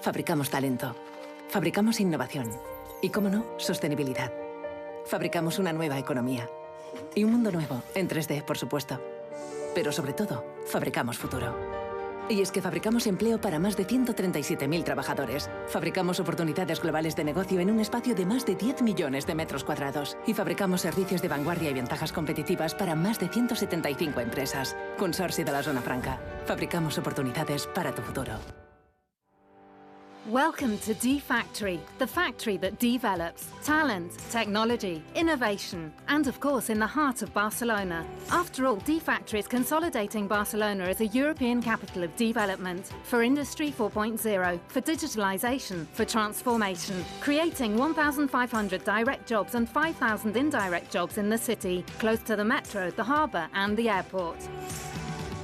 Fabricamos talento. Fabricamos innovación. Y, cómo no, sostenibilidad. Fabricamos una nueva economía. Y un mundo nuevo, en 3D, por supuesto. Pero sobre todo, fabricamos futuro. Y es que fabricamos empleo para más de 137.000 trabajadores. Fabricamos oportunidades globales de negocio en un espacio de más de 10 millones de metros cuadrados. Y fabricamos servicios de vanguardia y ventajas competitivas para más de 175 empresas. Consorcio de la Zona Franca. Fabricamos oportunidades para tu futuro. Welcome to D-Factory, the factory that develops talent, technology, innovation, and of course in the heart of Barcelona. After all, D-Factory is consolidating Barcelona as a European capital of development for Industry 4.0, for digitalization, for transformation, creating 1,500 direct jobs and 5,000 indirect jobs in the city, close to the metro, the harbour and the airport.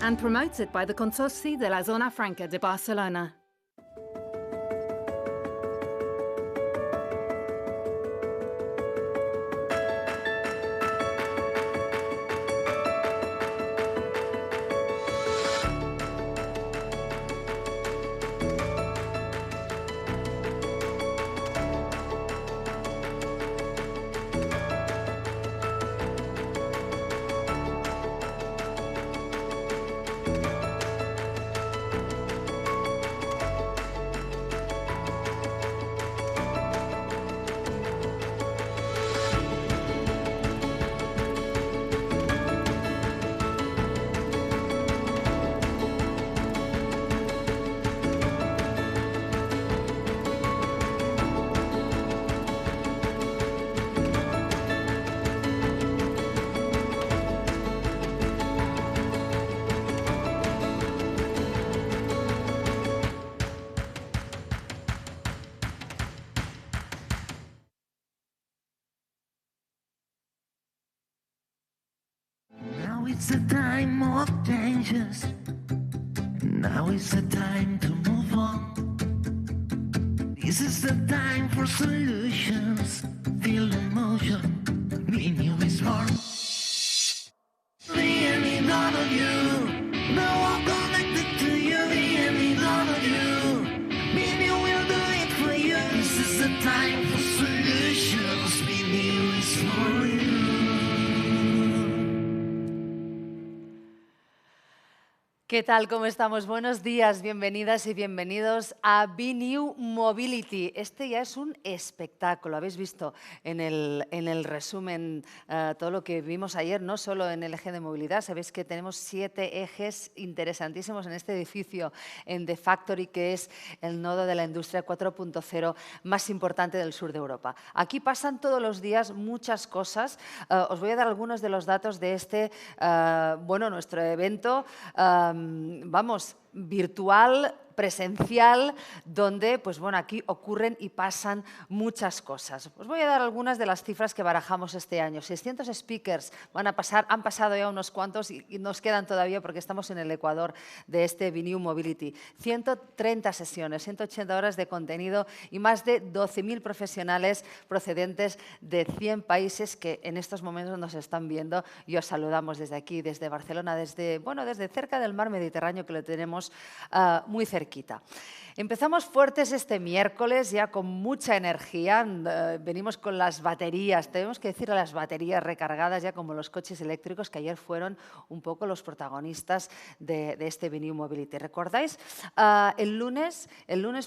And promoted by the Consorci de la Zona Franca de Barcelona. Now it's the time of changes. Now is the time to move on. This is the time for solutions. Feel the motion. Be new is born. The any none of you. Now I'm connected to you. The any none of you. Be new will do it for you. This is the time for solutions. Be new is for you. ¿Qué tal? ¿Cómo estamos? Buenos días, bienvenidas y bienvenidos a BeNew Mobility. Este ya es un espectáculo. Habéis visto en el resumen todo lo que vimos ayer, no solo en el eje de movilidad. Sabéis que tenemos 7 ejes interesantísimos en este edificio en The Factory, que es el nodo de la industria 4.0 más importante del sur de Europa. Aquí pasan todos los días muchas cosas. Os voy a dar algunos de los datos de este, nuestro evento. Vamos, virtual, presencial, donde aquí ocurren y pasan muchas cosas. Os voy a dar algunas de las cifras que barajamos este año. 600 speakers han pasado ya unos cuantos y nos quedan todavía porque estamos en el ecuador de este BeNew Mobility. 130 sesiones, 180 horas de contenido y más de 12.000 profesionales procedentes de 100 países que en estos momentos nos están viendo y os saludamos desde aquí, desde Barcelona, desde cerca del mar Mediterráneo, que lo tenemos muy cerquita. Empezamos fuertes este miércoles, ya con mucha energía. Venimos con las baterías, tenemos que decir a las baterías recargadas, ya como los coches eléctricos, que ayer fueron un poco los protagonistas de este BeNew Mobility. ¿Recordáis el lunes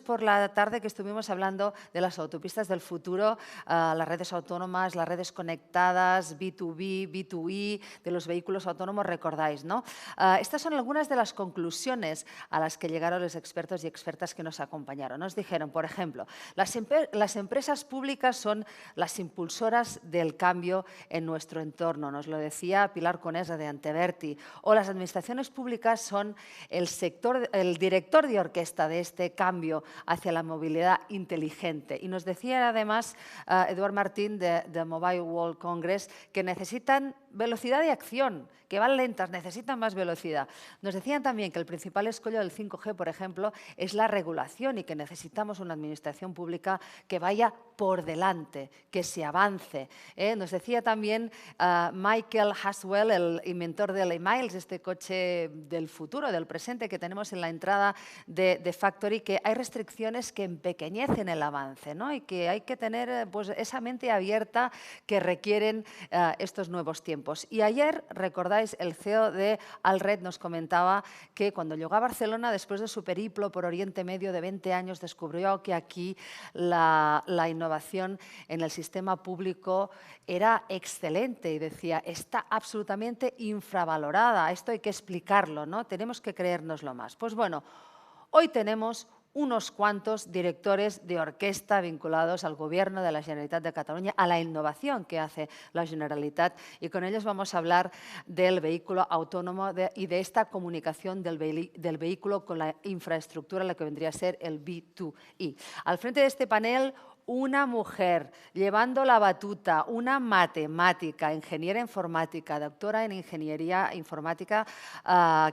por la tarde que estuvimos hablando de las autopistas del futuro, las redes autónomas, las redes conectadas, B2B, B2E, de los vehículos autónomos? ¿Recordáis, no? Estas son algunas de las conclusiones a las que llegaron los expertos y expertas que nos acompañaron. Nos dijeron, por ejemplo, las empresas públicas son las impulsoras del cambio en nuestro entorno, nos lo decía Pilar Conesa de Anteverti, o las administraciones públicas son el director de orquesta de este cambio hacia la movilidad inteligente. Y nos decía además Eduard Martín de Mobile World Congress que necesitan velocidad de acción, que van lentas, necesitan más velocidad. Nos decían también que el principal escollo del 5G, por ejemplo, es la regulación y que necesitamos una administración pública que vaya por delante, que se avance. Nos decía también Michael Haswell, el inventor del e-Miles, este coche del futuro, del presente que tenemos en la entrada de Factory, que hay restricciones que empequeñecen el avance, ¿no? Y que hay que tener pues, esa mente abierta que requieren estos nuevos tiempos. Y ayer, recordáis, el CEO de Alred nos comentaba que cuando llegó a Barcelona, después de su periplo por Oriente Medio de 20 años, descubrió que aquí la innovación en el sistema público era excelente y decía, está absolutamente infravalorada, esto hay que explicarlo, ¿no? Tenemos que creérnoslo más. Pues bueno, hoy tenemos unos cuantos directores de orquesta vinculados al Gobierno de la Generalitat de Cataluña, a la innovación que hace la Generalitat, y con ellos vamos a hablar del vehículo autónomo y de esta comunicación del vehículo con la infraestructura, la que vendría a ser el B2E. Al frente de este panel, una mujer llevando la batuta, una matemática, ingeniera informática, doctora en ingeniería informática,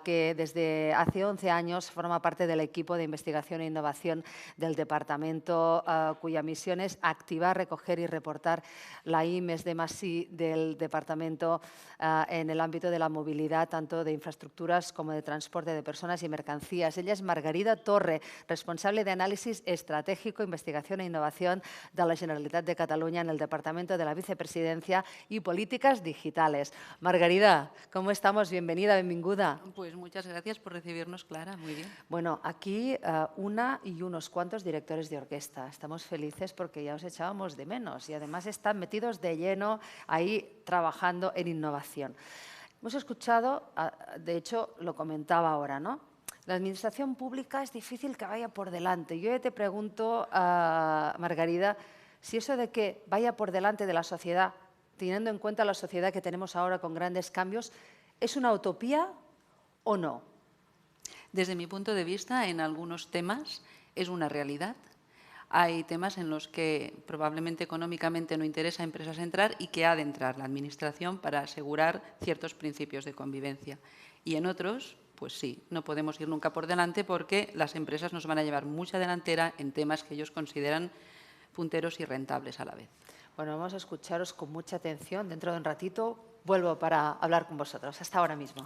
que desde hace 11 años forma parte del equipo de investigación e innovación del departamento, cuya misión es activar, recoger y reportar la I+D+I del departamento en el ámbito de la movilidad, tanto de infraestructuras como de transporte de personas y mercancías. Ella es Margarida Torre, responsable de análisis estratégico, investigación e innovación de la Generalitat de Cataluña en el Departamento de la Vicepresidencia y Políticas Digitales. Margarida, ¿cómo estamos? Bienvenida, benvinguda. Pues muchas gracias por recibirnos, Clara. Muy bien. Bueno, aquí una y unos cuantos directores de orquesta. Estamos felices porque ya os echábamos de menos y además están metidos de lleno ahí trabajando en innovación. Hemos escuchado, de hecho lo comentaba ahora, ¿no? La administración pública es difícil que vaya por delante. Yo te pregunto, Margarida, si eso de que vaya por delante de la sociedad, teniendo en cuenta la sociedad que tenemos ahora con grandes cambios, ¿es una utopía o no? Desde mi punto de vista, en algunos temas es una realidad. Hay temas en los que probablemente económicamente no interesa a empresas entrar y que ha de entrar la Administración para asegurar ciertos principios de convivencia. Y en otros, pues sí, no podemos ir nunca por delante porque las empresas nos van a llevar mucha delantera en temas que ellos consideran punteros y rentables a la vez. Bueno, vamos a escucharos con mucha atención. Dentro de un ratito vuelvo para hablar con vosotros. Hasta ahora mismo.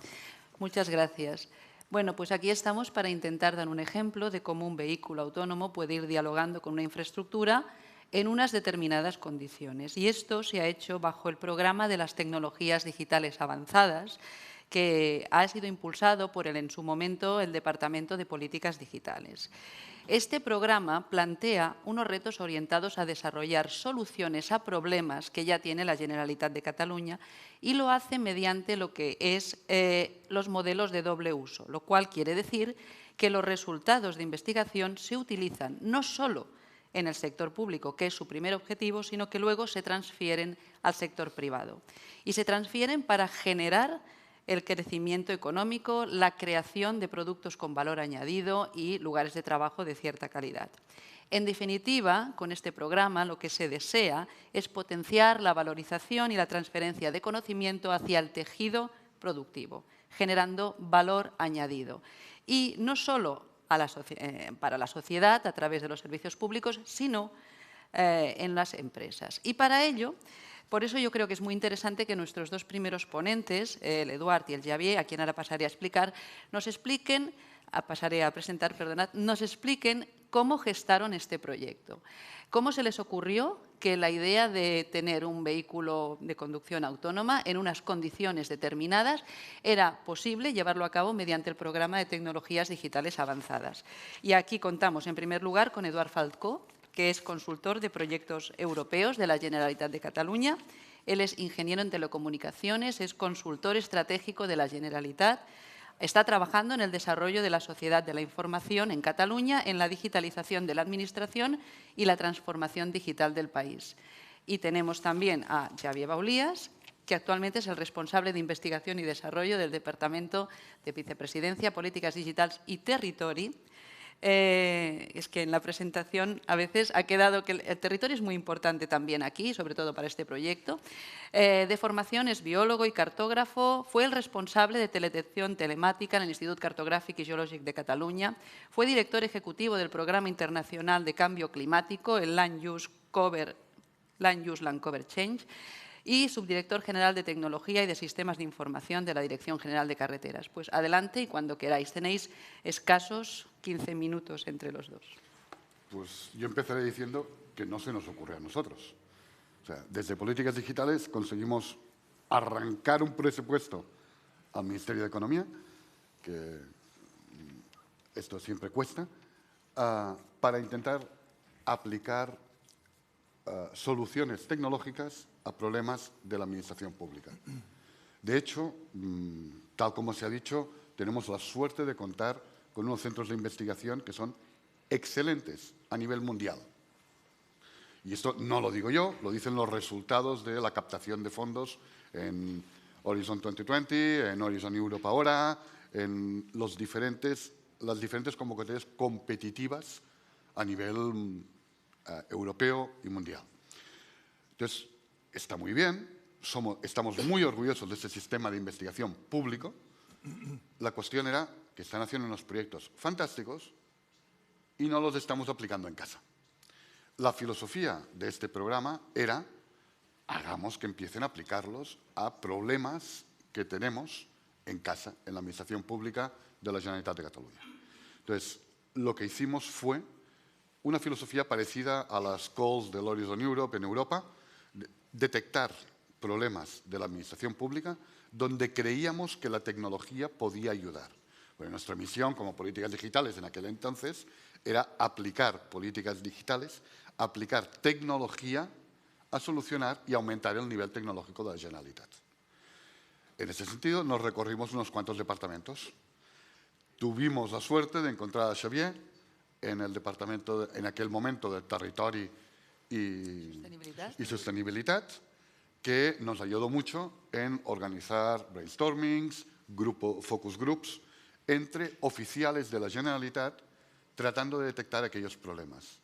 Muchas gracias. Bueno, pues aquí estamos para intentar dar un ejemplo de cómo un vehículo autónomo puede ir dialogando con una infraestructura en unas determinadas condiciones. Y esto se ha hecho bajo el programa de las tecnologías digitales avanzadas, que ha sido impulsado por en su momento el Departamento de Políticas Digitales. Este programa plantea unos retos orientados a desarrollar soluciones a problemas que ya tiene la Generalitat de Cataluña y lo hace mediante lo que es los modelos de doble uso, lo cual quiere decir que los resultados de investigación se utilizan no solo en el sector público, que es su primer objetivo, sino que luego se transfieren al sector privado. Y se transfieren para generar el crecimiento económico, la creación de productos con valor añadido y lugares de trabajo de cierta calidad. En definitiva, con este programa lo que se desea es potenciar la valorización y la transferencia de conocimiento hacia el tejido productivo, generando valor añadido. Y no solo para la sociedad a través de los servicios públicos, sino en las empresas. Y para ello, por eso yo creo que es muy interesante que nuestros dos primeros ponentes, el Eduard y el Xavier, a quien ahora pasaré a explicar, nos expliquen cómo gestaron este proyecto. Cómo se les ocurrió que la idea de tener un vehículo de conducción autónoma en unas condiciones determinadas era posible llevarlo a cabo mediante el programa de tecnologías digitales avanzadas. Y aquí contamos, en primer lugar, con Eduard Falcó, que es consultor de proyectos europeos de la Generalitat de Cataluña. Él es ingeniero en telecomunicaciones, es consultor estratégico de la Generalitat. Está trabajando en el desarrollo de la sociedad de la información en Cataluña, en la digitalización de la administración y la transformación digital del país. Y tenemos también a Xavier Baulías, que actualmente es el responsable de investigación y desarrollo del Departamento de Vicepresidencia, Políticas Digitales y Territori, Es que en la presentación a veces ha quedado que el territorio es muy importante también aquí, sobre todo para este proyecto. De formación es biólogo y cartógrafo, fue el responsable de teledetección telemática en el Institut Cartogràfic i Geològic de Catalunya, fue director ejecutivo del Programa Internacional de Cambio Climático, el Land Use Land Cover Change, y subdirector general de Tecnología y de Sistemas de Información de la Dirección General de Carreteras. Pues adelante y cuando queráis. Tenéis escasos 15 minutos entre los dos. Pues yo empezaré diciendo que no se nos ocurre a nosotros. O sea, desde Políticas Digitales conseguimos arrancar un presupuesto al Ministerio de Economía, que esto siempre cuesta, para intentar aplicar soluciones tecnológicas a problemas de la administración pública. De hecho, tal como se ha dicho, tenemos la suerte de contar con unos centros de investigación que son excelentes a nivel mundial. Y esto no lo digo yo, lo dicen los resultados de la captación de fondos en Horizon 2020, en Horizon Europe ahora, en las diferentes convocatorias competitivas a nivel europeo y mundial. Entonces, está muy bien, estamos muy orgullosos de ese sistema de investigación público. La cuestión era que están haciendo unos proyectos fantásticos y no los estamos aplicando en casa. La filosofía de este programa era, hagamos que empiecen a aplicarlos a problemas que tenemos en casa, en la administración pública de la Generalitat de Catalunya. Entonces, lo que hicimos fue una filosofía parecida a las calls del Horizon Europe en Europa, detectar problemas de la administración pública donde creíamos que la tecnología podía ayudar. Bueno, nuestra misión como políticas digitales en aquel entonces era aplicar políticas digitales, aplicar tecnología a solucionar y aumentar el nivel tecnológico de la Generalitat. En ese sentido, nos recorrimos unos cuantos departamentos. Tuvimos la suerte de encontrar a Xavier en el departamento, en aquel momento, de Territori y Sostenibilitat, que nos ayudó mucho en organizar brainstormings, focus groups, entre oficiales de la Generalitat tratando de detectar aquellos problemas.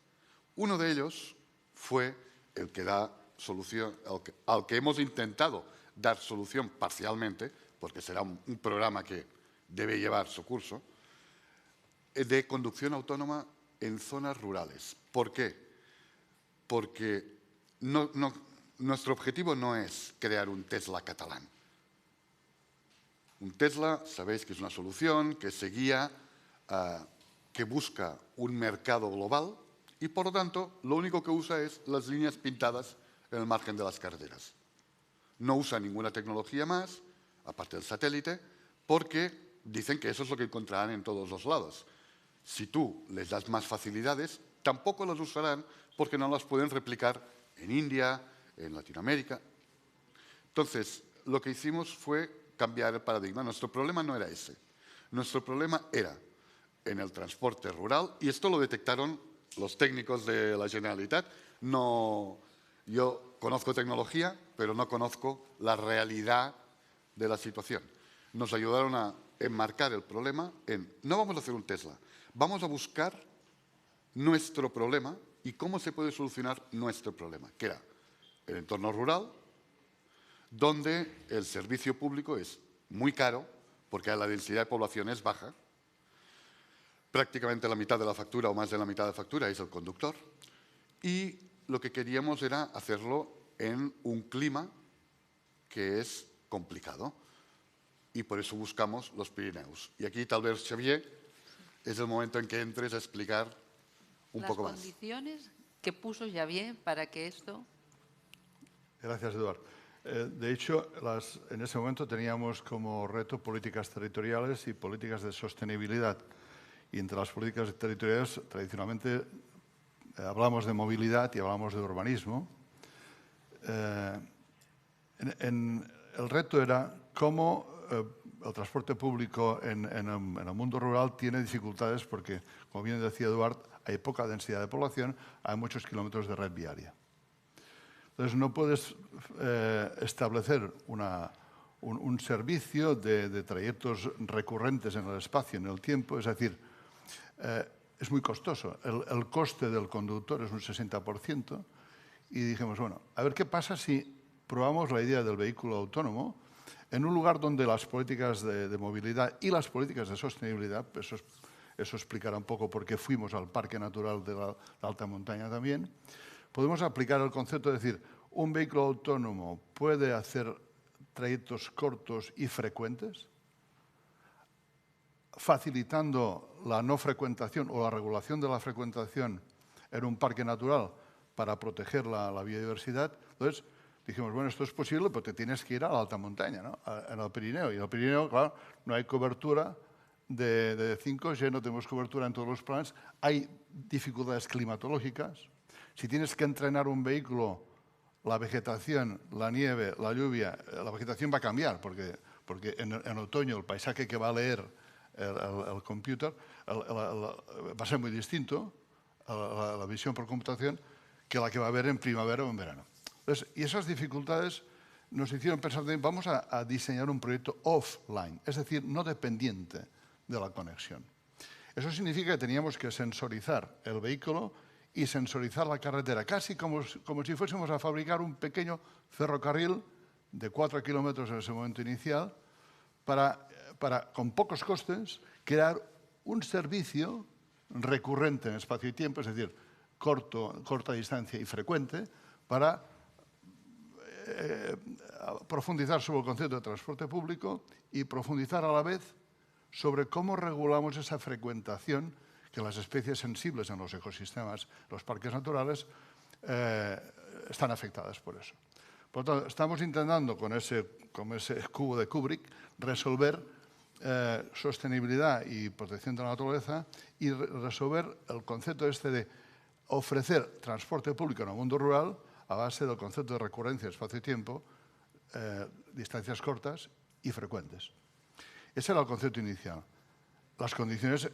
Uno de ellos fue el que da solución, al que hemos intentado dar solución parcialmente, porque será un programa que debe llevar su curso, de conducción autónoma en zonas rurales. ¿Por qué? Porque nuestro objetivo no es crear un Tesla catalán. Un Tesla, sabéis que es una solución que se guía, que busca un mercado global y, por lo tanto, lo único que usa es las líneas pintadas en el margen de las carreteras. No usa ninguna tecnología más, aparte del satélite, porque dicen que eso es lo que encontrarán en todos los lados. Si tú les das más facilidades, tampoco las usarán porque no las pueden replicar en India, en Latinoamérica. Entonces, lo que hicimos fue cambiar el paradigma. Nuestro problema no era ese. Nuestro problema era en el transporte rural, y esto lo detectaron los técnicos de la Generalitat. Yo conozco tecnología, pero no conozco la realidad de la situación. Nos ayudaron a enmarcar el problema en, no vamos a hacer un Tesla, vamos a buscar nuestro problema y cómo se puede solucionar nuestro problema, que era el entorno rural, donde el servicio público es muy caro, porque la densidad de población es baja, prácticamente la mitad de la factura o más de la mitad de la factura es el conductor, y lo que queríamos era hacerlo en un clima que es complicado, y por eso buscamos los Pirineos. Y aquí tal vez, Xavier, es el momento en que entres a explicar un poco más. Las condiciones que puso Xavier para que esto... Gracias, Eduardo. De hecho, en ese momento teníamos como reto políticas territoriales y políticas de sostenibilidad. Y entre las políticas territoriales, tradicionalmente, hablamos de movilidad y hablamos de urbanismo. El reto era cómo el transporte público en el mundo rural tiene dificultades porque, como bien decía Eduard, hay poca densidad de población, hay muchos kilómetros de red viaria. Entonces, no puedes establecer un servicio de trayectos recurrentes en el espacio, en el tiempo. Es decir, es muy costoso. El coste del conductor es un 60%. Y dijimos, bueno, a ver qué pasa si probamos la idea del vehículo autónomo en un lugar donde las políticas de movilidad y las políticas de sostenibilidad, pues eso explicará un poco por qué fuimos al Parque Natural de la Alta Montaña también, podemos aplicar el concepto de decir, un vehículo autónomo puede hacer trayectos cortos y frecuentes, facilitando la no frecuentación o la regulación de la frecuentación en un parque natural para proteger la biodiversidad. Entonces, dijimos, bueno, esto es posible, pero te tienes que ir a la alta montaña, ¿no? En el Pirineo. Y en el Pirineo, claro, no hay cobertura de 5G, no tenemos cobertura en todos los planes. Hay dificultades climatológicas. Si tienes que entrenar un vehículo, la vegetación, la nieve, la lluvia, la vegetación va a cambiar, porque en otoño el paisaje que va a leer el computer va a ser muy distinto, la visión por computación, que la que va a ver en primavera o en verano. Entonces, y esas dificultades nos hicieron pensar también, vamos a diseñar un proyecto offline, es decir, no dependiente de la conexión. Eso significa que teníamos que sensorizar el vehículo y sensorizar la carretera, casi como si fuésemos a fabricar un pequeño ferrocarril de 4 kilómetros en ese momento inicial para, con pocos costes, crear un servicio recurrente en espacio y tiempo, es decir, corta distancia y frecuente, para profundizar sobre el concepto de transporte público y profundizar a la vez sobre cómo regulamos esa frecuentación que las especies sensibles en los ecosistemas, los parques naturales, están afectadas por eso. Por lo tanto, estamos intentando con ese cubo de Kubrick resolver sostenibilidad y protección de la naturaleza y resolver el concepto este de ofrecer transporte público en el mundo rural a base del concepto de recurrencia, espacio y tiempo, distancias cortas y frecuentes. Ese era el concepto inicial. Las condiciones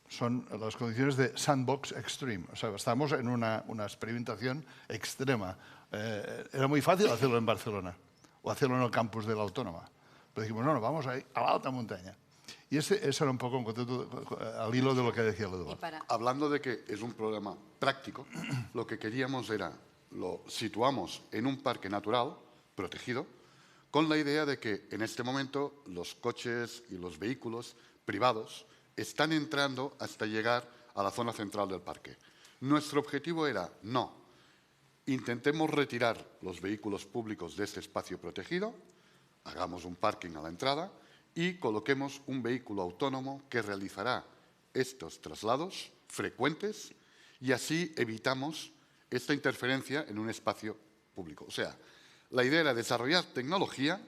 son las condiciones de sandbox extreme. O sea, estamos en una experimentación extrema. Era muy fácil hacerlo en Barcelona o hacerlo en el campus de la Autónoma. Pero dijimos, no, vamos a ir a la alta montaña. Y ese era un poco un concepto al hilo de lo que decía Eduardo. Hablando de que es un problema práctico, lo que queríamos era, lo situamos en un parque natural protegido, con la idea de que en este momento los coches y los vehículos privados están entrando hasta llegar a la zona central del parque. Nuestro objetivo era, no, intentemos retirar los vehículos públicos de este espacio protegido, hagamos un parking a la entrada y coloquemos un vehículo autónomo que realizará estos traslados frecuentes y así evitamos esta interferencia en un espacio público. O sea, la idea era desarrollar tecnología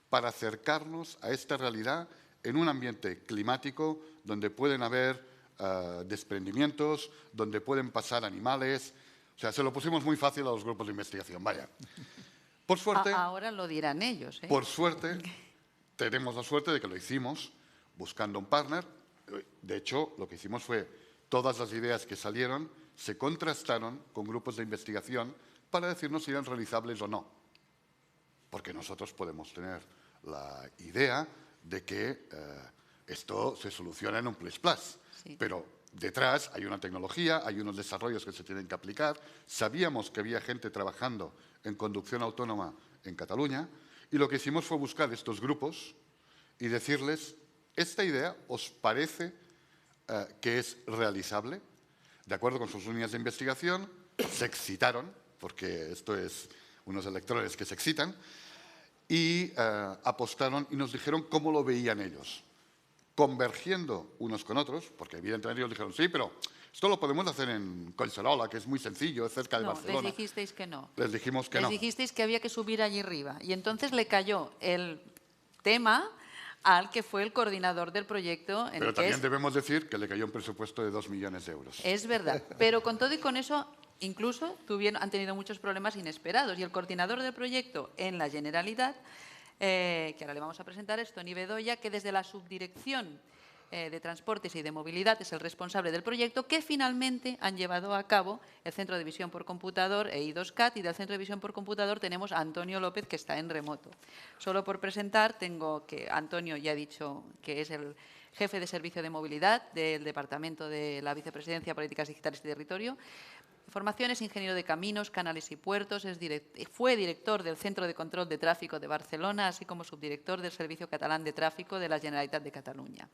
para acercarnos a esta realidad en un ambiente climático donde pueden haber desprendimientos, donde pueden pasar animales. O sea, se lo pusimos muy fácil a los grupos de investigación, vaya. Por suerte... Ahora lo dirán ellos, ¿eh? Por suerte, tenemos la suerte de que lo hicimos buscando un partner. De hecho, lo que hicimos fue, todas las ideas que salieron se contrastaron con grupos de investigación para decirnos si eran realizables o no. Porque nosotros podemos tener la idea de que esto se soluciona en un plus-plus. Sí. Pero detrás hay una tecnología, hay unos desarrollos que se tienen que aplicar. Sabíamos que había gente trabajando en conducción autónoma en Cataluña y lo que hicimos fue buscar estos grupos y decirles, ¿esta idea os parece que es realizable? De acuerdo con sus líneas de investigación, se excitaron, porque esto es unos electrones que se excitan, y apostaron y nos dijeron cómo lo veían ellos. Convergiendo unos con otros, porque evidentemente ellos dijeron, sí, pero esto lo podemos hacer en Collserola, que es muy sencillo, es cerca de Barcelona. Les dijisteis que no. Les dijimos que no. Les dijisteis que había que subir allí arriba. Y entonces le cayó el tema al que fue el coordinador del proyecto. Pero también debemos decir que le cayó un presupuesto de 2 millones de euros. Es verdad, pero con todo y con eso, incluso han tenido muchos problemas inesperados. Y el coordinador del proyecto en la Generalitat, que ahora le vamos a presentar, es Toni Bedoya, que desde la subdirección de Transportes y de Movilidad es el responsable del proyecto, que finalmente han llevado a cabo el Centro de Visión por Computador e I2CAT, y del Centro de Visión por Computador tenemos a Antonio López, que está en remoto. Solo por presentar, tengo que Antonio ya ha dicho que es el jefe de Servicio de Movilidad del Departamento de la Vicepresidencia, Políticas Digitales y Territorio. Formación es ingeniero de caminos, canales y puertos, fue director del Centro de Control de Tráfico de Barcelona, así como subdirector del Servicio Catalán de Tráfico de la Generalitat de Cataluña.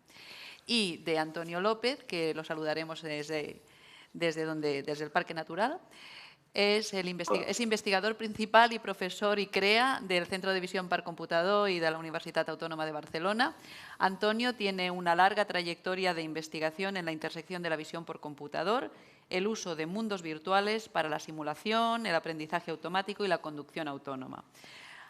Y de Antonio López, que lo saludaremos desde el Parque Natural. Es investigador principal y profesor y CREA del Centro de Visión per Computador y de la Universitat Autònoma de Barcelona. Antonio tiene una larga trayectoria de investigación en la intersección de la visión por computador, el uso de mundos virtuales para la simulación, el aprendizaje automático y la conducción autónoma.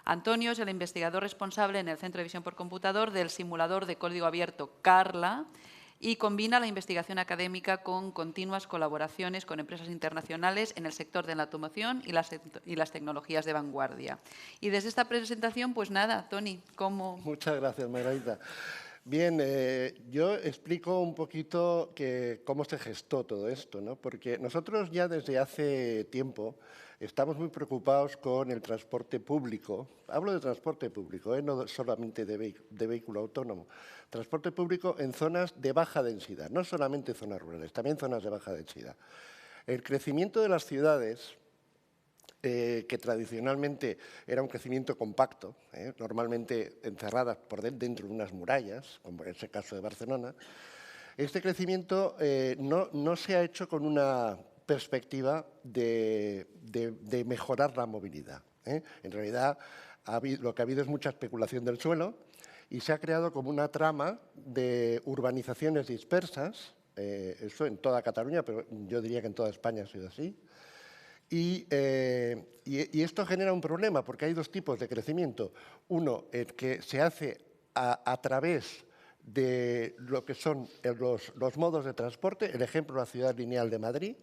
Antonio es el investigador responsable en el Centro de Visión por Computador del simulador de código abierto CARLA, y combina la investigación académica con continuas colaboraciones con empresas internacionales en el sector de la automoción y las tecnologías de vanguardia. Y desde esta presentación, pues nada, Toni, ¿cómo? Muchas gracias, Margarita. Bien, yo explico un poquito cómo se gestó todo esto, ¿no? Porque nosotros ya desde hace tiempo estamos muy preocupados con el transporte público. Hablo de transporte público, no solamente de vehículo autónomo. Transporte público en zonas de baja densidad, no solamente zonas rurales, también zonas de baja densidad. El crecimiento de las ciudades, que tradicionalmente era un crecimiento compacto, normalmente encerradas por dentro de unas murallas, como en ese caso de Barcelona, este crecimiento no se ha hecho con una perspectiva de mejorar la movilidad. En realidad, lo que ha habido es mucha especulación del suelo y se ha creado como una trama de urbanizaciones dispersas, eso en toda Cataluña, pero yo diría que en toda España ha sido así. Y esto genera un problema, porque hay dos tipos de crecimiento. Uno, el que se hace a través de lo que son los modos de transporte, el ejemplo, la ciudad lineal de Madrid,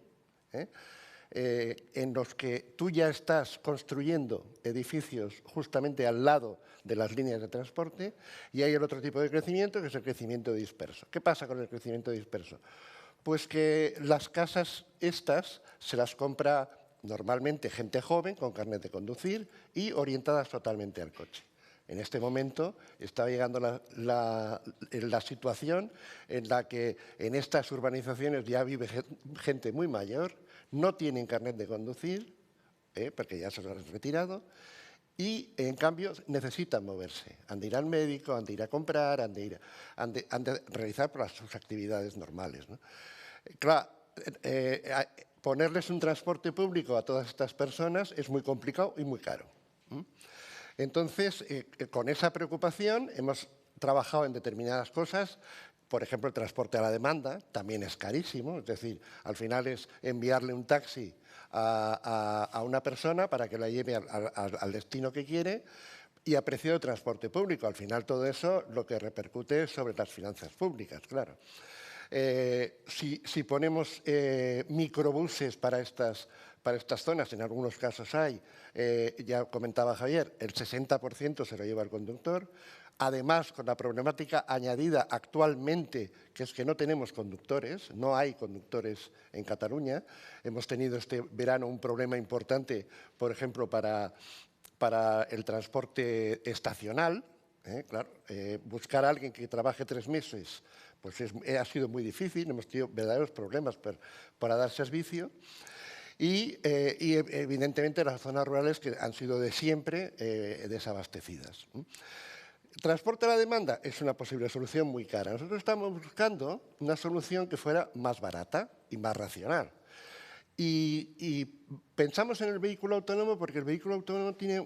en los que tú ya estás construyendo edificios justamente al lado de las líneas de transporte, y hay el otro tipo de crecimiento, que es el crecimiento disperso. ¿Qué pasa con el crecimiento disperso? Pues que las casas estas se las compra normalmente gente joven con carnet de conducir y orientadas totalmente al coche. En este momento está llegando la situación en la que en estas urbanizaciones ya vive gente muy mayor, no tienen carnet de conducir, porque ya se lo han retirado, y en cambio necesitan moverse. Han de ir al médico, han de ir a comprar, han de realizar sus actividades normales, ¿no? Claro, ponerles un transporte público a todas estas personas es muy complicado y muy caro. Entonces, con esa preocupación hemos trabajado en determinadas cosas. Por ejemplo, el transporte a la demanda también es carísimo. Es decir, al final es enviarle un taxi a una persona para que la lleve al destino que quiere y a precio de transporte público. Al final todo eso lo que repercute es sobre las finanzas públicas, claro. Si ponemos microbuses para estas zonas, en algunos casos hay, ya comentaba Javier, el 60% se lo lleva el conductor. Además, con la problemática añadida actualmente, que es que no tenemos conductores, no hay conductores en Cataluña. Hemos tenido este verano un problema importante, por ejemplo, para el transporte estacional. Claro, buscar a alguien que trabaje 3 meses pues ha sido muy difícil, hemos tenido verdaderos problemas para dar servicio. Y evidentemente las zonas rurales que han sido de siempre desabastecidas. Transporte a la demanda es una posible solución muy cara. Nosotros estamos buscando una solución que fuera más barata y más racional. Y pensamos en el vehículo autónomo porque el vehículo autónomo tiene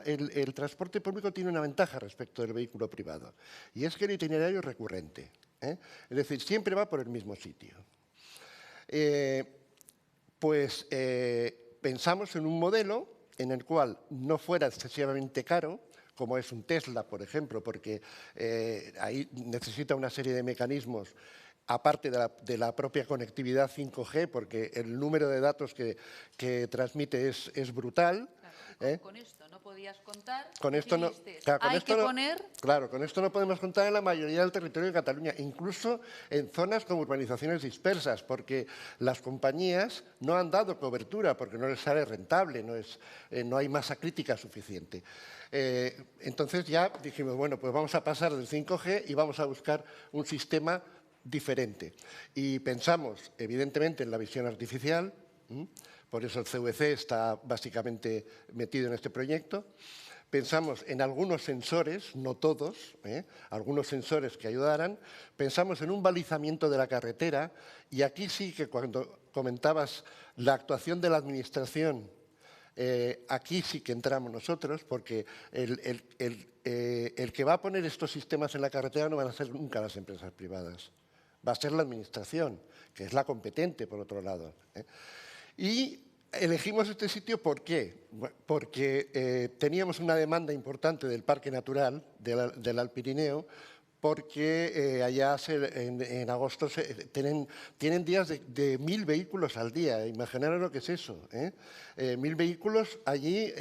el transporte público tiene una ventaja respecto del vehículo privado. Y es que el itinerario es recurrente. Es decir, siempre va por el mismo sitio. Pensamos en un modelo en el cual no fuera excesivamente caro, como es un Tesla, por ejemplo, porque ahí necesita una serie de mecanismos aparte de la propia conectividad 5G, porque el número de datos que transmite es brutal. Con esto no podías contar. Con esto no, claro, con esto no podemos contar en la mayoría del territorio de Cataluña, incluso en zonas con urbanizaciones dispersas, porque las compañías no han dado cobertura, porque no les sale rentable, no hay masa crítica suficiente. Entonces ya dijimos, bueno, pues vamos a pasar del 5G y vamos a buscar un sistema diferente. Y pensamos, evidentemente, en la visión artificial. Por eso el CVC está básicamente metido en este proyecto. Pensamos en algunos sensores, no todos, algunos sensores que ayudaran. Pensamos en un balizamiento de la carretera y aquí sí que cuando comentabas la actuación de la Administración, aquí sí que entramos nosotros porque el que va a poner estos sistemas en la carretera no van a ser nunca las empresas privadas. Va a ser la Administración, que es la competente, por otro lado. Y elegimos este sitio, ¿por qué? Porque teníamos una demanda importante del Parque Natural del Alt Pirineo, porque allá en agosto tienen días de 1000 vehículos al día. Imaginaros lo que es eso. 1000 vehículos allí,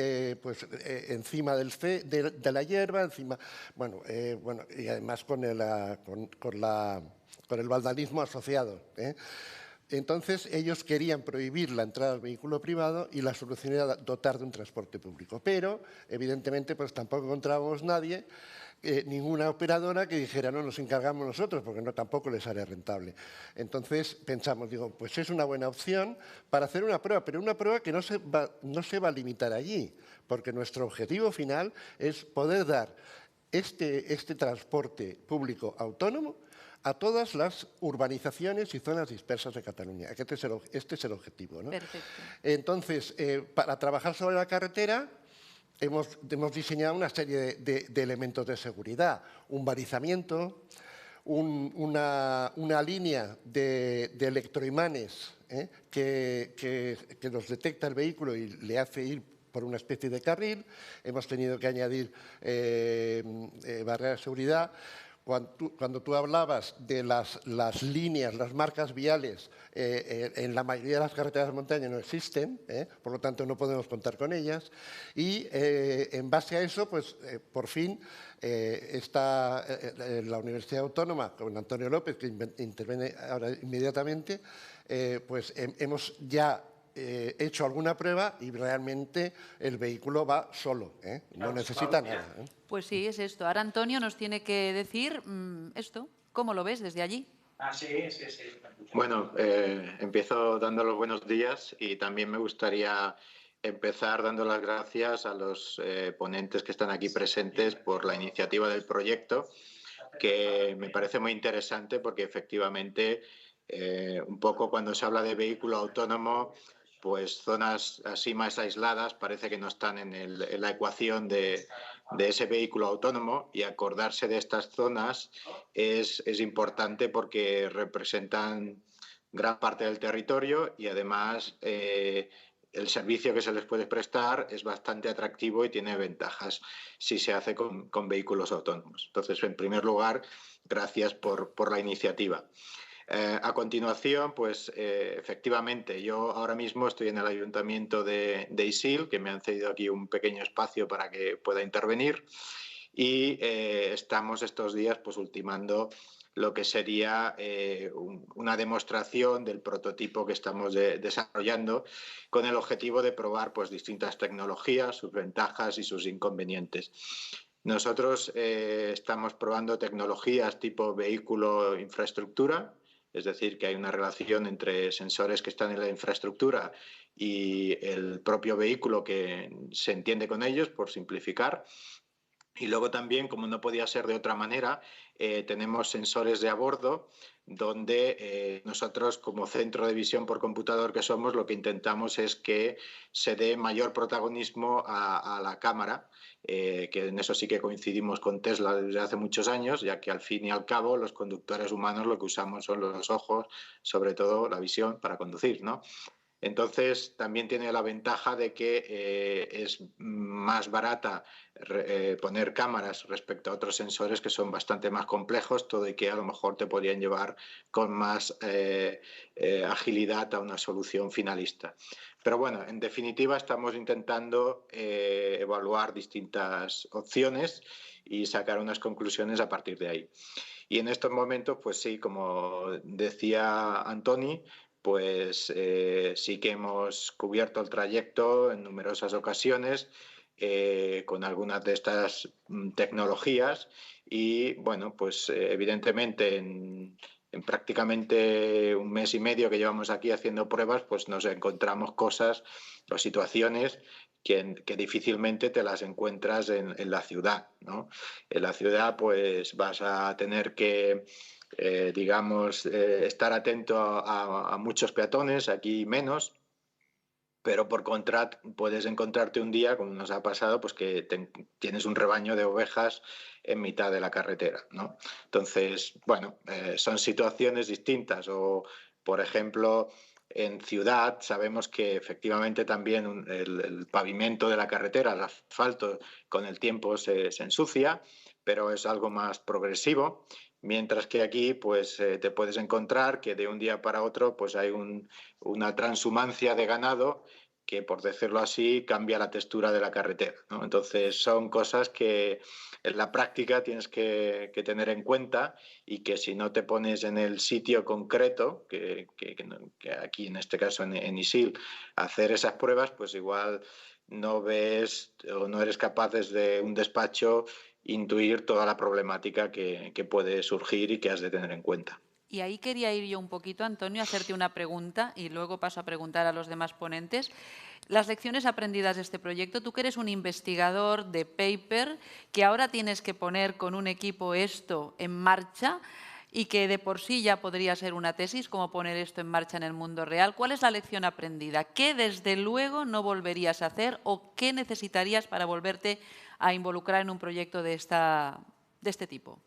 pues encima de la hierba, encima, y además con el vandalismo asociado. Entonces, ellos querían prohibir la entrada al vehículo privado y la solución era dotar de un transporte público. Pero, evidentemente, pues tampoco encontrábamos nadie, ninguna operadora que dijera, no, nos encargamos nosotros, porque tampoco les sale rentable. Entonces, pensamos, pues es una buena opción para hacer una prueba, pero una prueba que no se va a limitar allí, porque nuestro objetivo final es poder dar este transporte público autónomo a todas las urbanizaciones y zonas dispersas de Cataluña. Este es el objetivo, ¿no? Perfecto. Entonces, para trabajar sobre la carretera, hemos diseñado una serie de elementos de seguridad. Un balizamiento, una línea de electroimanes que los detecta el vehículo y le hace ir por una especie de carril. Hemos tenido que añadir barreras de seguridad. Cuando tú hablabas de las líneas, las marcas viales, en la mayoría de las carreteras de montaña no existen, por lo tanto no podemos contar con ellas. Y en base a eso, pues por fin está la Universidad Autónoma, con Antonio López, que interviene ahora inmediatamente, pues hemos ya hecho alguna prueba y realmente el vehículo va solo, no necesita nada. Pues sí, es esto. Ahora Antonio nos tiene que decir esto. ¿Cómo lo ves desde allí? Sí. Bueno, empiezo dando los buenos días y también me gustaría empezar dando las gracias a los ponentes que están aquí presentes por la iniciativa del proyecto, que me parece muy interesante porque efectivamente un poco cuando se habla de vehículo autónomo, pues zonas así más aisladas parece que no están en la ecuación de ese vehículo autónomo, y acordarse de estas zonas es importante porque representan gran parte del territorio y además el servicio que se les puede prestar es bastante atractivo y tiene ventajas si se hace con vehículos autónomos. Entonces, en primer lugar, gracias por la iniciativa. A continuación, pues efectivamente, yo ahora mismo estoy en el Ayuntamiento de Isil, que me han cedido aquí un pequeño espacio para que pueda intervenir, y estamos estos días pues ultimando lo que sería una demostración del prototipo que estamos desarrollando con el objetivo de probar pues distintas tecnologías, sus ventajas y sus inconvenientes. Nosotros estamos probando tecnologías tipo vehículo-infraestructura, es decir, que hay una relación entre sensores que están en la infraestructura y el propio vehículo que se entiende con ellos, por simplificar. Y luego también, como no podía ser de otra manera, tenemos sensores de a bordo donde nosotros, como centro de visión por computador que somos, lo que intentamos es que se dé mayor protagonismo a la cámara, que en eso sí que coincidimos con Tesla desde hace muchos años, ya que al fin y al cabo los conductores humanos lo que usamos son los ojos, sobre todo la visión para conducir, ¿no? Entonces, también tiene la ventaja de que es más barata poner cámaras respecto a otros sensores que son bastante más complejos, todo y que a lo mejor te podrían llevar con más agilidad a una solución finalista. Pero bueno, en definitiva estamos intentando evaluar distintas opciones y sacar unas conclusiones a partir de ahí. Y en estos momentos, pues sí, como decía Antoni, pues sí que hemos cubierto el trayecto en numerosas ocasiones con algunas de estas tecnologías y bueno, pues evidentemente en prácticamente un mes y medio que llevamos aquí haciendo pruebas, pues nos encontramos cosas o situaciones que difícilmente te las encuentras en la ciudad, ¿no? En la ciudad pues vas a tener que digamos, estar atento a muchos peatones, aquí menos, pero por contra puedes encontrarte un día, como nos ha pasado, pues que tienes un rebaño de ovejas en mitad de la carretera, ¿no? Entonces, bueno, son situaciones distintas o, por ejemplo, en ciudad sabemos que efectivamente también el pavimento de la carretera, el asfalto, con el tiempo se ensucia, pero es algo más progresivo. Mientras que aquí pues te puedes encontrar que de un día para otro pues hay una transhumancia de ganado que, por decirlo así, cambia la textura de la carretera, ¿no? Entonces son cosas que en la práctica tienes que tener en cuenta y que si no te pones en el sitio concreto, que aquí en este caso en Isil, hacer esas pruebas, pues igual no ves o no eres capaz desde un despacho intuir toda la problemática que puede surgir y que has de tener en cuenta. Y ahí quería ir yo un poquito, Antonio, a hacerte una pregunta y luego paso a preguntar a los demás ponentes. Las lecciones aprendidas de este proyecto, tú que eres un investigador de paper, que ahora tienes que poner con un equipo esto en marcha y que de por sí ya podría ser una tesis, como poner esto en marcha en el mundo real. ¿Cuál es la lección aprendida? ¿Qué desde luego no volverías a hacer o qué necesitarías para volverte a involucrar en un proyecto de este tipo?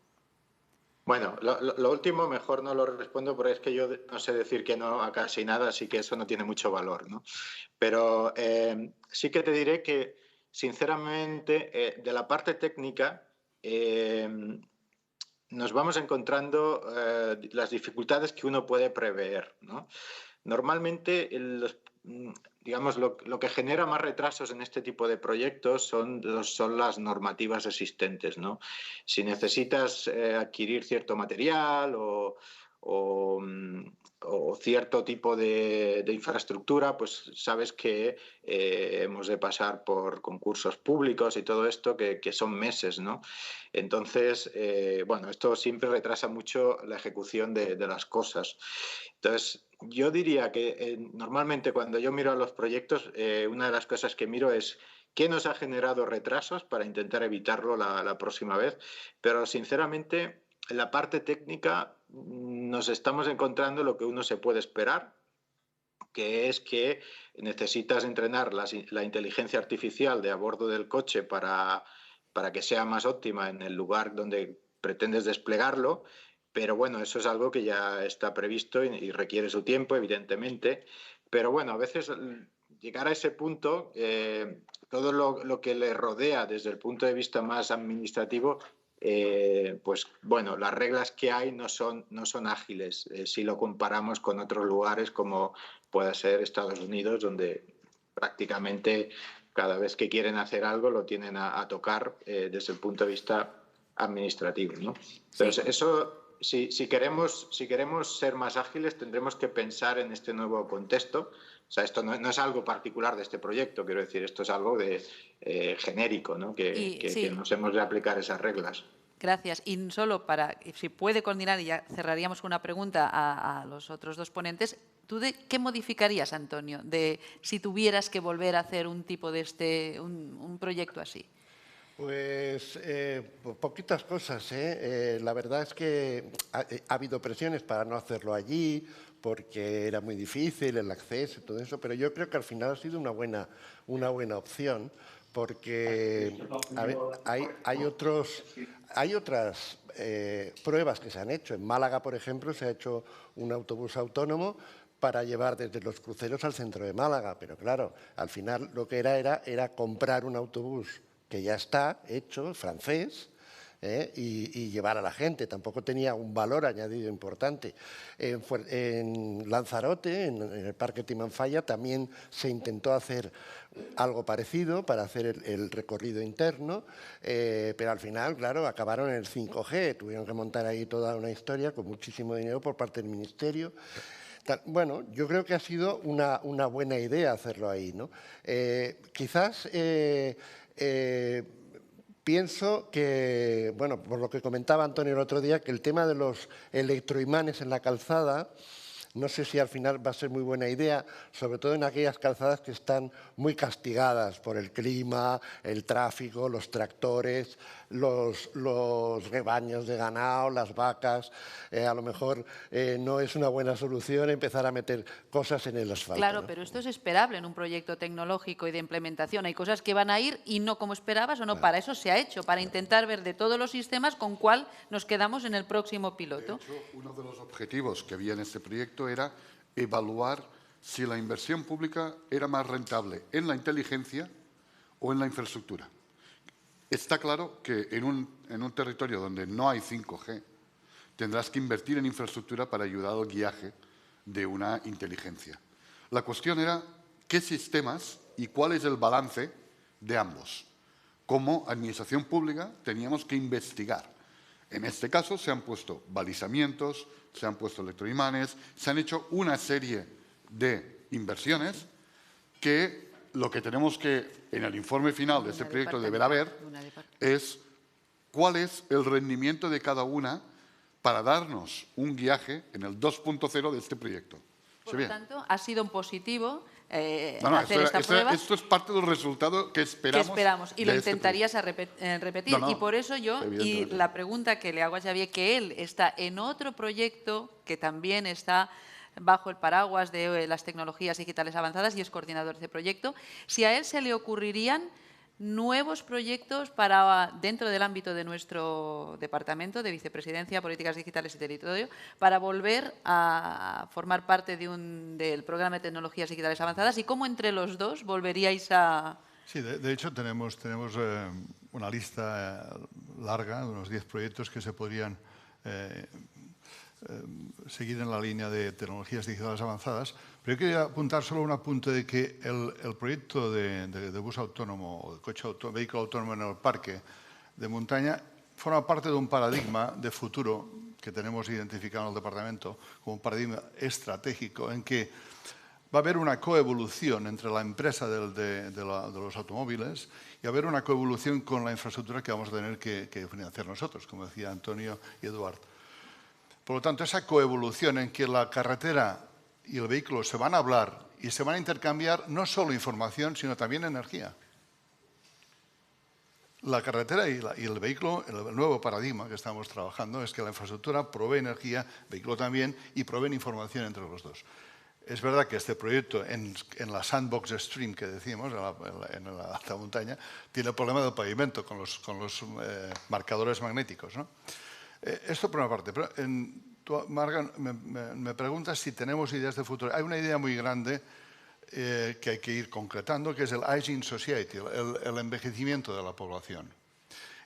Bueno, lo último mejor no lo respondo porque es que yo no sé decir que no a casi nada, así que eso no tiene mucho valor, ¿no? Pero sí que te diré que, sinceramente, de la parte técnica nos vamos encontrando las dificultades que uno puede prever, ¿no? Normalmente digamos, lo que genera más retrasos en este tipo de proyectos son las normativas existentes, ¿no? Si necesitas adquirir cierto material o cierto tipo de infraestructura, pues sabes que hemos de pasar por concursos públicos y todo esto que son meses, ¿no? Entonces, bueno, esto siempre retrasa mucho la ejecución de las cosas. Entonces, yo diría que normalmente cuando yo miro a los proyectos, una de las cosas que miro es qué nos ha generado retrasos para intentar evitarlo la próxima vez, pero sinceramente en la parte técnica nos estamos encontrando lo que uno se puede esperar, que es que necesitas entrenar la inteligencia artificial de a bordo del coche para que sea más óptima en el lugar donde pretendes desplegarlo. Pero bueno, eso es algo que ya está previsto y requiere su tiempo, evidentemente. Pero bueno, a veces llegar a ese punto, todo lo que le rodea desde el punto de vista más administrativo, pues bueno, las reglas que hay no son ágiles si lo comparamos con otros lugares como pueda ser Estados Unidos, donde prácticamente cada vez que quieren hacer algo lo tienen a tocar desde el punto de vista administrativo, ¿no? Entonces, sí. Eso... Si queremos ser más ágiles, tendremos que pensar en este nuevo contexto. O sea, esto no es algo particular de este proyecto, quiero decir, esto es algo genérico, ¿no? Que nos hemos de aplicar esas reglas. Gracias. Y solo para, si puede coordinar, y ya cerraríamos con una pregunta a los otros dos ponentes, ¿tú qué modificarías, Antonio, si tuvieras que volver a hacer un tipo de un proyecto así? Pues poquitas cosas, ¿eh? La verdad es que ha habido presiones para no hacerlo allí, porque era muy difícil el acceso y todo eso, pero yo creo que al final ha sido una buena opción, porque a ver, hay otras pruebas que se han hecho. En Málaga, por ejemplo, se ha hecho un autobús autónomo para llevar desde los cruceros al centro de Málaga, pero claro, al final lo que era comprar un autobús que ya está hecho, francés, y llevar a la gente. Tampoco tenía un valor añadido importante. En Lanzarote, en el Parque Timanfaya, también se intentó hacer algo parecido para hacer el recorrido interno, pero al final, claro, acabaron en el 5G. Tuvieron que montar ahí toda una historia con muchísimo dinero por parte del Ministerio. Bueno, yo creo que ha sido una buena idea hacerlo ahí, ¿no? Quizás pienso que, bueno, por lo que comentaba Antonio el otro día, que el tema de los electroimanes en la calzada, no sé si al final va a ser muy buena idea, sobre todo en aquellas calzadas que están muy castigadas por el clima, el tráfico, los tractores, los rebaños de ganado, las vacas. A lo mejor no es una buena solución empezar a meter cosas en el asfalto. Claro, ¿no? pero esto es esperable en un proyecto tecnológico y de implementación. Hay cosas que van a ir y no como esperabas o no. Claro. Para eso se ha hecho, para intentar ver de todos los sistemas con cuál nos quedamos en el próximo piloto. De hecho, uno de los objetivos que había en este proyecto era evaluar si la inversión pública era más rentable en la inteligencia o en la infraestructura. Está claro que en un territorio donde no hay 5G, tendrás que invertir en infraestructura para ayudar al guiaje de una inteligencia. La cuestión era qué sistemas y cuál es el balance de ambos. Como administración pública teníamos que investigar. En este caso se han puesto balizamientos, se han puesto electroimanes, se han hecho una serie de inversiones que lo que tenemos que, en el informe final de este proyecto, deberá ver es cuál es el rendimiento de cada una para darnos un guiaje en el 2.0 de este proyecto. Por lo tanto, ha sido un positivo hacer esta prueba. Esto es parte del resultado que esperamos. Y lo intentarías repetir. Y por eso yo, y la pregunta que le hago a Xavier, que él está en otro proyecto que también está bajo el paraguas de las tecnologías digitales avanzadas y es coordinador de este proyecto, si a él se le ocurrirían nuevos proyectos para dentro del ámbito de nuestro departamento de Vicepresidencia, Políticas Digitales y Territorio, para volver a formar parte del programa de tecnologías digitales avanzadas y cómo entre los dos volveríais a... Sí, de hecho tenemos una lista larga de unos 10 proyectos que se podrían seguir en la línea de tecnologías digitales avanzadas, pero yo quería apuntar solo un apunte de que el proyecto de bus autónomo o de vehículo autónomo en el parque de montaña forma parte de un paradigma de futuro que tenemos identificado en el departamento como un paradigma estratégico en que va a haber una coevolución entre la empresa de los automóviles y va a haber una coevolución con la infraestructura que vamos a tener que financiar nosotros, como decía Antonio y Eduard. Por lo tanto, esa coevolución en que la carretera y el vehículo se van a hablar y se van a intercambiar no solo información, sino también energía. La carretera y el vehículo, el nuevo paradigma que estamos trabajando es que la infraestructura provee energía, el vehículo también, y proveen información entre los dos. Es verdad que este proyecto, en la Sandbox Stream que decíamos, en la alta montaña, tiene el problema del pavimento con los marcadores magnéticos, ¿no? Esto por una parte. Pero tú, Marga, me preguntas si tenemos ideas de futuro. Hay una idea muy grande que hay que ir concretando, que es el Aging Society, el envejecimiento de la población.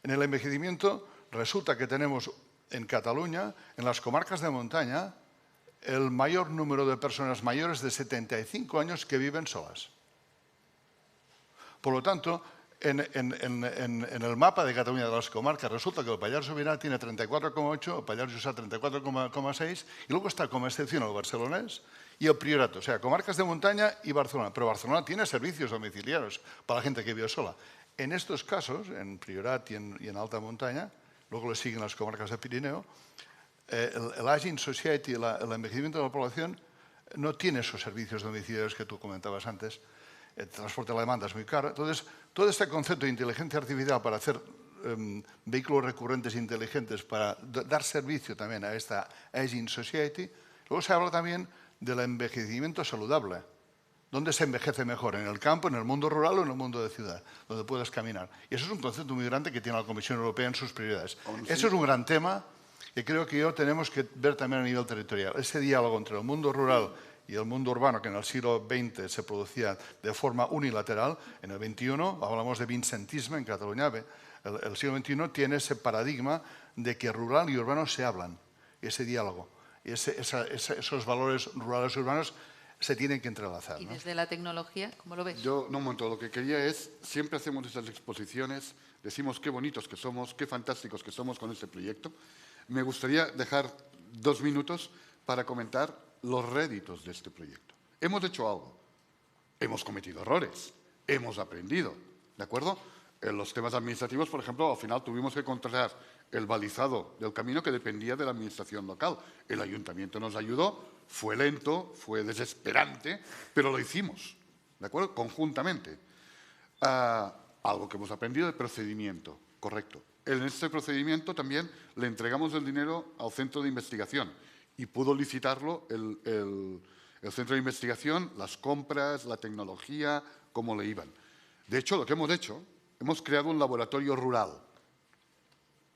En el envejecimiento resulta que tenemos en Cataluña, en las comarcas de montaña, el mayor número de personas mayores de 75 años que viven solas. Por lo tanto, en el mapa de Cataluña de las comarcas resulta que el Pallars Sobirà tiene 34,8, el Pallars Jussá 34,6 y luego está como excepción el barcelonés y el Priorat, o sea, comarcas de montaña y Barcelona. Pero Barcelona tiene servicios domiciliarios para la gente que vive sola. En estos casos, en Priorat y en alta montaña, luego le siguen las comarcas de Pirineo, el Aging Society, el envejecimiento de la población, no tiene esos servicios domiciliarios que tú comentabas antes. El transporte a la demanda es muy caro. Entonces, todo este concepto de inteligencia artificial para hacer vehículos recurrentes inteligentes, para dar servicio también a esta Aging Society. Luego se habla también del envejecimiento saludable. ¿Dónde se envejece mejor? ¿En el campo, en el mundo rural o en el mundo de ciudad? Donde puedes caminar. Y eso es un concepto muy grande que tiene la Comisión Europea en sus prioridades. Eso es un gran tema que creo que tenemos que ver también a nivel territorial. Ese diálogo entre el mundo rural y el mundo urbano, que en el siglo XX se producía de forma unilateral, en el XXI, hablamos de vincentisme en Cataluña, el siglo XXI tiene ese paradigma de que rural y urbano se hablan, ese diálogo, y esos valores rurales y urbanos se tienen que entrelazar. ¿Y ¿no? desde la tecnología, cómo lo ves? Yo, no un momento, lo que quería es, siempre hacemos esas exposiciones, decimos qué bonitos que somos, qué fantásticos que somos con este proyecto. Me gustaría dejar 2 minutos para comentar los réditos de este proyecto. Hemos hecho algo, hemos cometido errores, hemos aprendido, ¿de acuerdo? En los temas administrativos, por ejemplo, al final tuvimos que contratar el balizado del camino que dependía de la administración local. El ayuntamiento nos ayudó, fue lento, fue desesperante, pero lo hicimos, ¿de acuerdo? Conjuntamente. Algo que hemos aprendido de procedimiento, correcto. En este procedimiento también le entregamos el dinero al centro de investigación y pudo licitarlo el centro de investigación, las compras, la tecnología, cómo le iban. De hecho, lo que hemos hecho, hemos creado un laboratorio rural.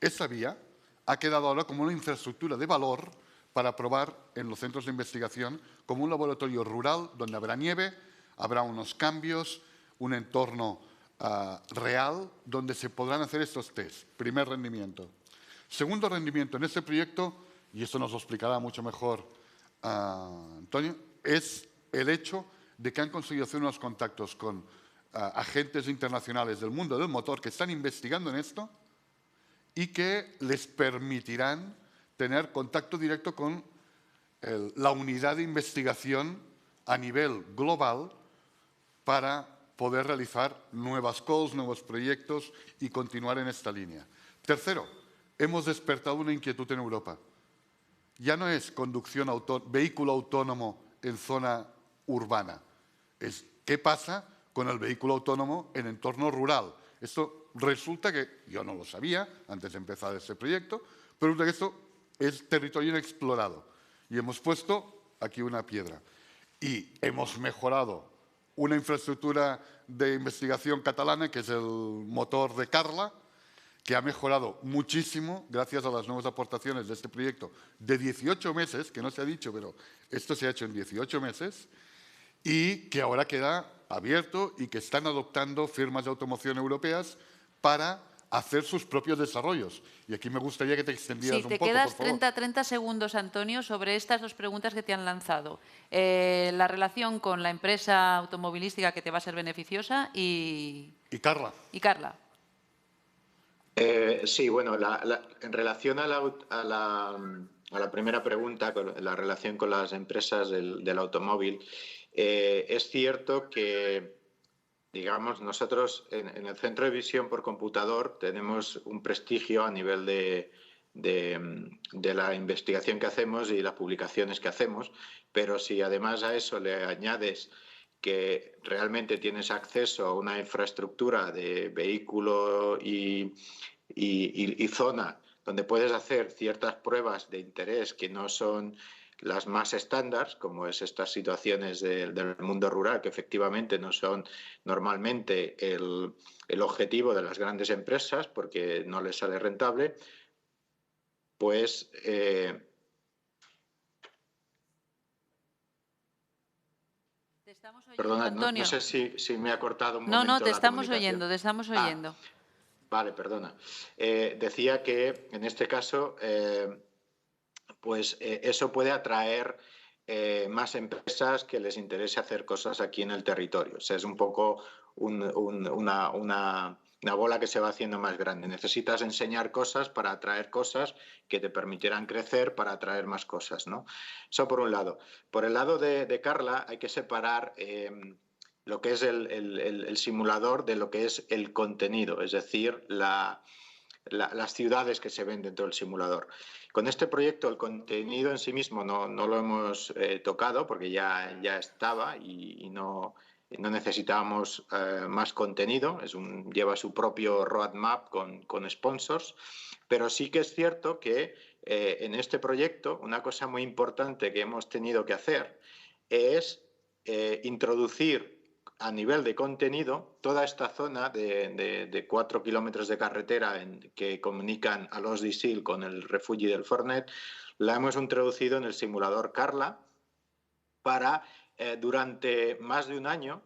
Esa vía ha quedado ahora como una infraestructura de valor para probar en los centros de investigación como un laboratorio rural donde habrá nieve, habrá unos cambios, un entorno real donde se podrán hacer estos test. Primer rendimiento. Segundo rendimiento en este proyecto, y esto nos lo explicará mucho mejor Antonio, es el hecho de que han conseguido hacer unos contactos con agentes internacionales del mundo del motor que están investigando en esto y que les permitirán tener contacto directo con la unidad de investigación a nivel global para poder realizar nuevas calls, nuevos proyectos y continuar en esta línea. Tercero, hemos despertado una inquietud en Europa. Ya no es conducción vehículo autónomo en zona urbana. Es qué pasa con el vehículo autónomo en entorno rural. Esto resulta que, yo no lo sabía antes de empezar este proyecto, pero resulta que esto es territorio inexplorado. Y hemos puesto aquí una piedra. Y hemos mejorado una infraestructura de investigación catalana, que es el motor de Carla, que ha mejorado muchísimo gracias a las nuevas aportaciones de este proyecto de 18 meses, que no se ha dicho, pero esto se ha hecho en 18 meses, y que ahora queda abierto y que están adoptando firmas de automoción europeas para hacer sus propios desarrollos. Y aquí me gustaría que te extendieras un poco, por favor. Sí, te quedas 30 segundos, Antonio, sobre estas 2 preguntas que te han lanzado. La relación con la empresa automovilística que te va a ser beneficiosa y Carla. Y Carla. Sí, bueno, en relación a la primera pregunta, con la relación con las empresas del automóvil, es cierto que, digamos, nosotros en el Centro de Visión por Computador tenemos un prestigio a nivel de la investigación que hacemos y las publicaciones que hacemos, pero si además a eso le añades que realmente tienes acceso a una infraestructura de vehículo y zona donde puedes hacer ciertas pruebas de interés que no son las más estándar, como es estas situaciones del mundo rural, que efectivamente no son normalmente el objetivo de las grandes empresas porque no les sale rentable, pues perdona, no sé si me ha cortado un momento. No, te la estamos comunicación. oyendo, te estamos oyendo. Vale, perdona. Decía que en este caso, pues eso puede atraer más empresas que les interese hacer cosas aquí en el territorio. O sea, es un poco una bola que se va haciendo más grande. Necesitas enseñar cosas para atraer cosas que te permitirán crecer para atraer más cosas, ¿no? Eso por un lado. Por el lado de Carla hay que separar lo que es el simulador de lo que es el contenido, es decir, las ciudades que se ven dentro del simulador. Con este proyecto el contenido en sí mismo no lo hemos tocado porque ya estaba y no necesitábamos más contenido, lleva su propio roadmap con sponsors, pero sí que es cierto que en este proyecto una cosa muy importante que hemos tenido que hacer es introducir a nivel de contenido toda esta zona de 4 kilómetros de carretera que comunican a Los d'Isil con el refugi del Fornet, la hemos introducido en el simulador Carla para durante más de un año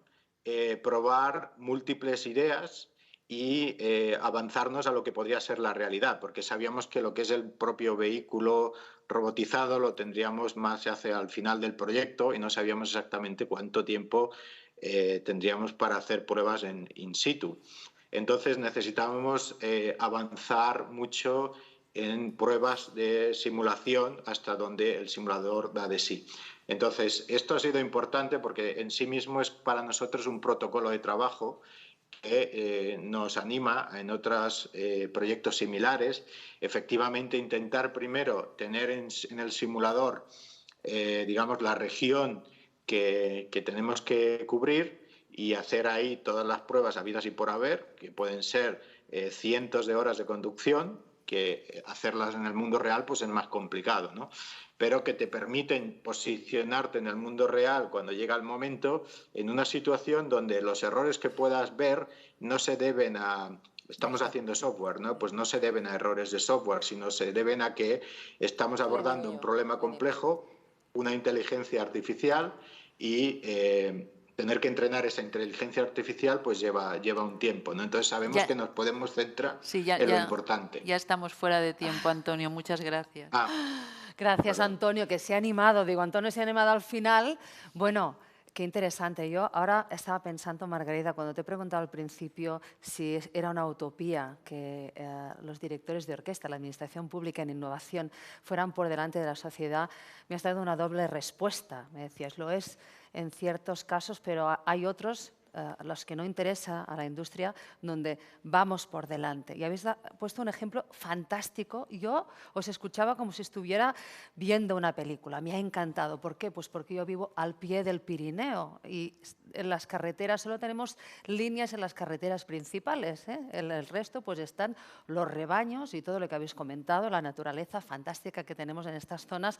probar múltiples ideas y avanzarnos a lo que podría ser la realidad, porque sabíamos que lo que es el propio vehículo robotizado lo tendríamos más hacia el final del proyecto y no sabíamos exactamente cuánto tiempo tendríamos para hacer pruebas in situ. Entonces necesitábamos avanzar mucho en pruebas de simulación hasta donde el simulador da de sí. Entonces, esto ha sido importante porque en sí mismo es para nosotros un protocolo de trabajo que nos anima en otros proyectos similares, efectivamente intentar primero tener en el simulador, digamos, la región que tenemos que cubrir y hacer ahí todas las pruebas habidas y por haber, que pueden ser cientos de horas de conducción, que hacerlas en el mundo real pues es más complicado, ¿no? Pero que te permiten posicionarte en el mundo real cuando llega el momento en una situación donde los errores que puedas ver no se deben a... Estamos haciendo software, ¿no? Pues no se deben a errores de software, sino se deben a que estamos abordando un problema complejo, una inteligencia artificial y tener que entrenar esa inteligencia artificial pues lleva un tiempo, ¿no? Entonces sabemos que nos podemos centrar en lo importante. Ya estamos fuera de tiempo, Antonio. Muchas gracias. Gracias, Antonio, que se ha animado. Digo, Antonio se ha animado al final. Bueno, qué interesante. Yo ahora estaba pensando, Margarida, cuando te he preguntado al principio si era una utopía que los directores de orquesta, la administración pública en innovación, fueran por delante de la sociedad, me has dado una doble respuesta. Me decías, lo es en ciertos casos, pero hay otros a los que no interesa a la industria, donde vamos por delante. Y habéis puesto un ejemplo fantástico. Yo os escuchaba como si estuviera viendo una película. Me ha encantado. ¿Por qué? Pues porque yo vivo al pie del Pirineo y en las carreteras solo tenemos líneas en las carreteras principales, ¿eh? El resto pues están los rebaños y todo lo que habéis comentado, la naturaleza fantástica que tenemos en estas zonas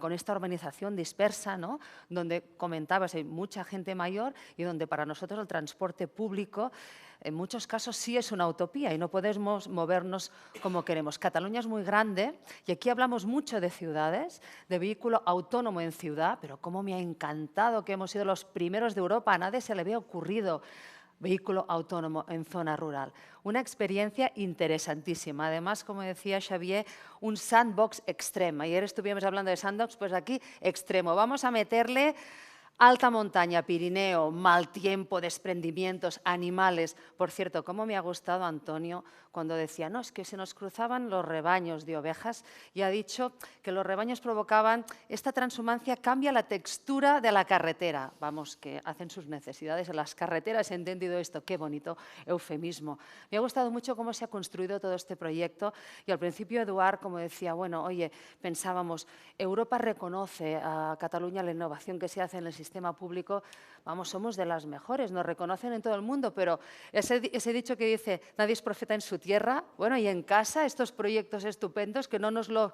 con esta urbanización dispersa, ¿no? Donde comentabas hay mucha gente mayor y donde para nosotros el transporte público en muchos casos sí es una utopía y no podemos movernos como queremos. Cataluña es muy grande y aquí hablamos mucho de ciudades, de vehículo autónomo en ciudad, pero cómo me ha encantado que hemos sido los primeros de Europa, a nadie se le había ocurrido vehículo autónomo en zona rural. Una experiencia interesantísima. Además, como decía Xavier, un sandbox extremo. Ayer estuvimos hablando de sandbox, pues aquí extremo. Vamos a meterle alta montaña, Pirineo, mal tiempo, desprendimientos, animales. Por cierto, cómo me ha gustado Antonio cuando decía, no, es que se nos cruzaban los rebaños de ovejas y ha dicho que los rebaños provocaban, esta transhumancia cambia la textura de la carretera. Vamos, que hacen sus necesidades en las carreteras, he entendido esto, qué bonito eufemismo. Me ha gustado mucho cómo se ha construido todo este proyecto y al principio Eduard, como decía, bueno, oye, pensábamos, Europa reconoce a Cataluña la innovación que se hace en el sistema público, vamos, somos de las mejores, nos reconocen en todo el mundo, pero ese dicho que dice, nadie es profeta en su tierra, bueno, y en casa, estos proyectos estupendos que no nos lo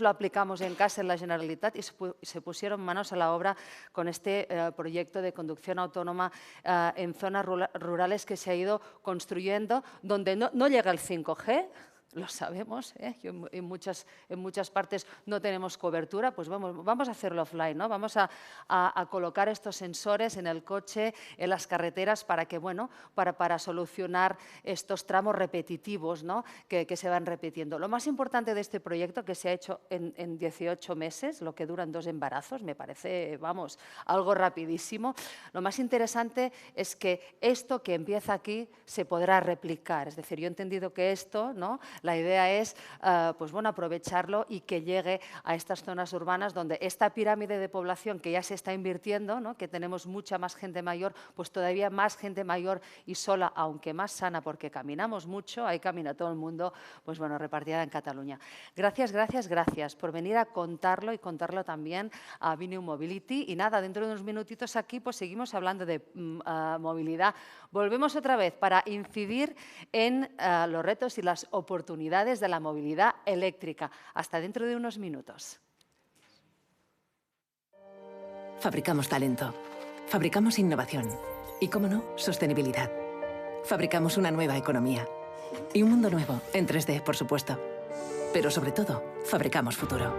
aplicamos en casa en la Generalitat y se pusieron manos a la obra con este proyecto de conducción autónoma en zonas rurales que se ha ido construyendo, donde no llega el 5G, lo sabemos, ¿eh? En muchas partes no tenemos cobertura, pues vamos a hacerlo offline, ¿no? Vamos a colocar estos sensores en el coche, en las carreteras, para que, bueno, para solucionar estos tramos repetitivos, ¿no? que se van repitiendo. Lo más importante de este proyecto, que se ha hecho en 18 meses, lo que duran 2 embarazos, me parece, vamos, algo rapidísimo. Lo más interesante es que esto que empieza aquí se podrá replicar. Es decir, yo he entendido que esto, ¿no? La idea es pues bueno, aprovecharlo y que llegue a estas zonas urbanas donde esta pirámide de población que ya se está invirtiendo, ¿no? Que tenemos mucha más gente mayor, pues todavía más gente mayor y sola, aunque más sana, porque caminamos mucho, ahí camina todo el mundo, pues bueno, repartida en Cataluña. Gracias, gracias, gracias por venir a contarlo y contarlo también a Biniu Mobility. Y nada, dentro de unos minutitos aquí pues seguimos hablando de movilidad. Volvemos otra vez para incidir en los retos y las oportunidades de la movilidad eléctrica. Hasta dentro de unos minutos. Fabricamos talento. Fabricamos innovación. Y, cómo no, sostenibilidad. Fabricamos una nueva economía. Y un mundo nuevo, en 3D, por supuesto. Pero sobre todo, fabricamos futuro.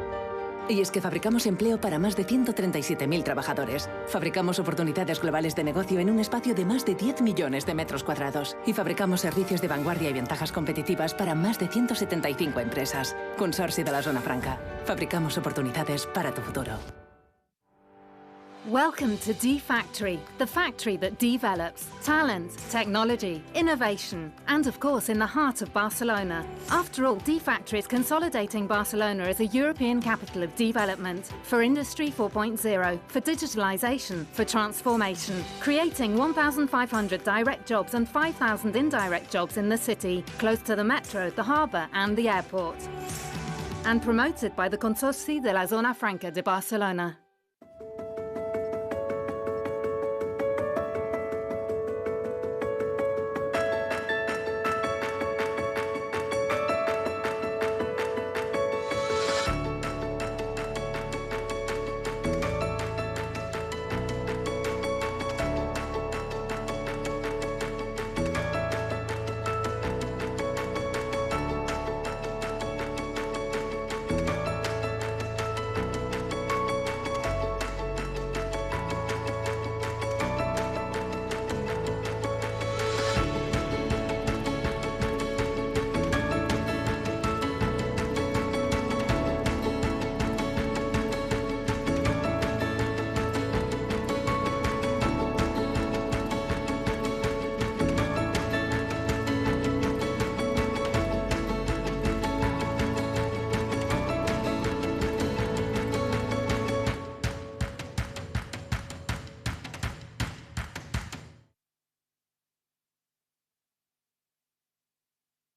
Y es que fabricamos empleo para más de 137.000 trabajadores. Fabricamos oportunidades globales de negocio en un espacio de más de 10 millones de metros cuadrados. Y fabricamos servicios de vanguardia y ventajas competitivas para más de 175 empresas. Consorcio de la Zona Franca. Fabricamos oportunidades para tu futuro. Welcome to D-Factory, the factory that develops talent, technology, innovation, and of course in the heart of Barcelona. After all, D-Factory is consolidating Barcelona as a European capital of development for Industry 4.0, for digitalization, for transformation, creating 1,500 direct jobs and 5,000 indirect jobs in the city, close to the metro, the harbour and the airport. And promoted by the Consorci de la Zona Franca de Barcelona.